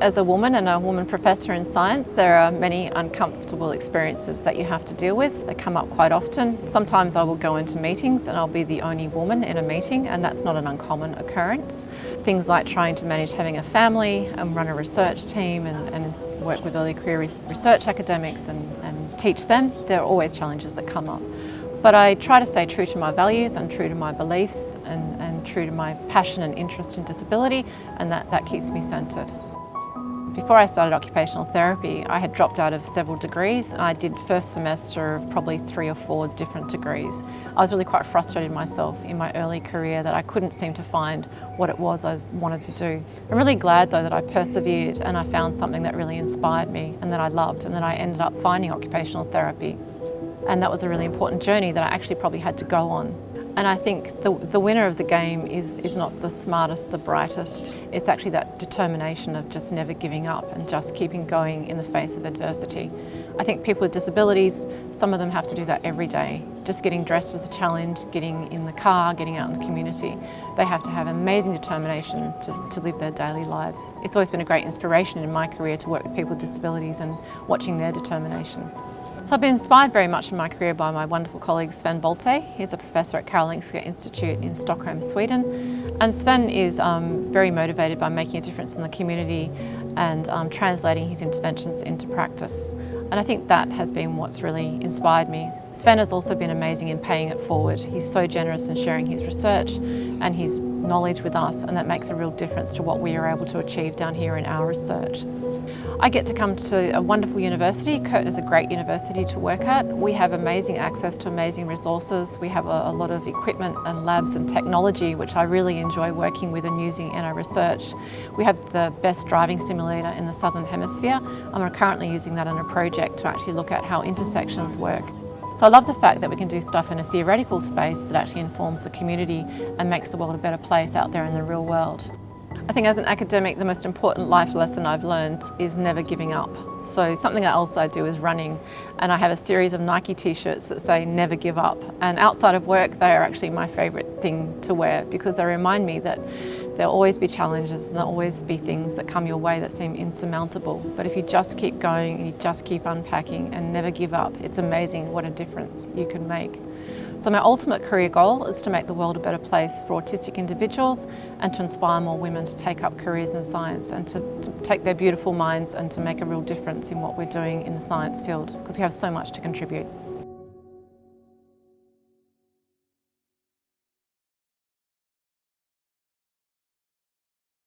As a woman and a woman professor in science, there are many uncomfortable experiences that you have to deal with. They come up quite often. Sometimes I will go into meetings and I'll be the only woman in a meeting, and that's not an uncommon occurrence. Things like trying to manage having a family and run a research team and work with early career research academics and teach them, there are always challenges that come up. But I try to stay true to my values and true to my beliefs and true to my passion and interest in disability, and that keeps me centred. Before I started occupational therapy, I had dropped out of several degrees, and I did first semester of probably 3 or 4 different degrees. I was really quite frustrated myself in my early career that I couldn't seem to find what it was I wanted to do. I'm really glad though that I persevered and I found something that really inspired me and that I loved, and then I ended up finding occupational therapy. And that was a really important journey that I actually probably had to go on. And I think the winner of the game is not the smartest, the brightest. It's actually that determination of just never giving up and just keeping going in the face of adversity. I think people with disabilities, some of them have to do that every day. Just getting dressed is a challenge, getting in the car, getting out in the community. They have to have amazing determination to live their daily lives. It's always been a great inspiration in my career to work with people with disabilities and watching their determination. So I've been inspired very much in my career by my wonderful colleague Sven Bolte. He's a professor at Karolinska Institute in Stockholm, Sweden. And Sven is very motivated by making a difference in the community and translating his interventions into practice. And I think that has been what's really inspired me. Sven has also been amazing in paying it forward. He's so generous in sharing his research and his knowledge with us, and that makes a real difference to what we are able to achieve down here in our research. I get to come to a wonderful university. Curtin is a great university to work at. We have amazing access to amazing resources. We have a lot of equipment and labs and technology which I really enjoy working with and using in our research. We have the best driving simulator in the Southern Hemisphere, and we're currently using that in a project to actually look at how intersections work. So I love the fact that we can do stuff in a theoretical space that actually informs the community and makes the world a better place out there in the real world. I think as an academic, the most important life lesson I've learned is never giving up. So something else I do is running, and I have a series of Nike t-shirts that say never give up. And outside of work, they are actually my favourite thing to wear because they remind me that there'll always be challenges and there'll always be things that come your way that seem insurmountable. But if you just keep going and you just keep unpacking and never give up, it's amazing what a difference you can make. So my ultimate career goal is to make the world a better place for autistic individuals and to inspire more women to take up careers in science and to take their beautiful minds and to make a real difference in what we're doing in the science field, because we have so much to contribute.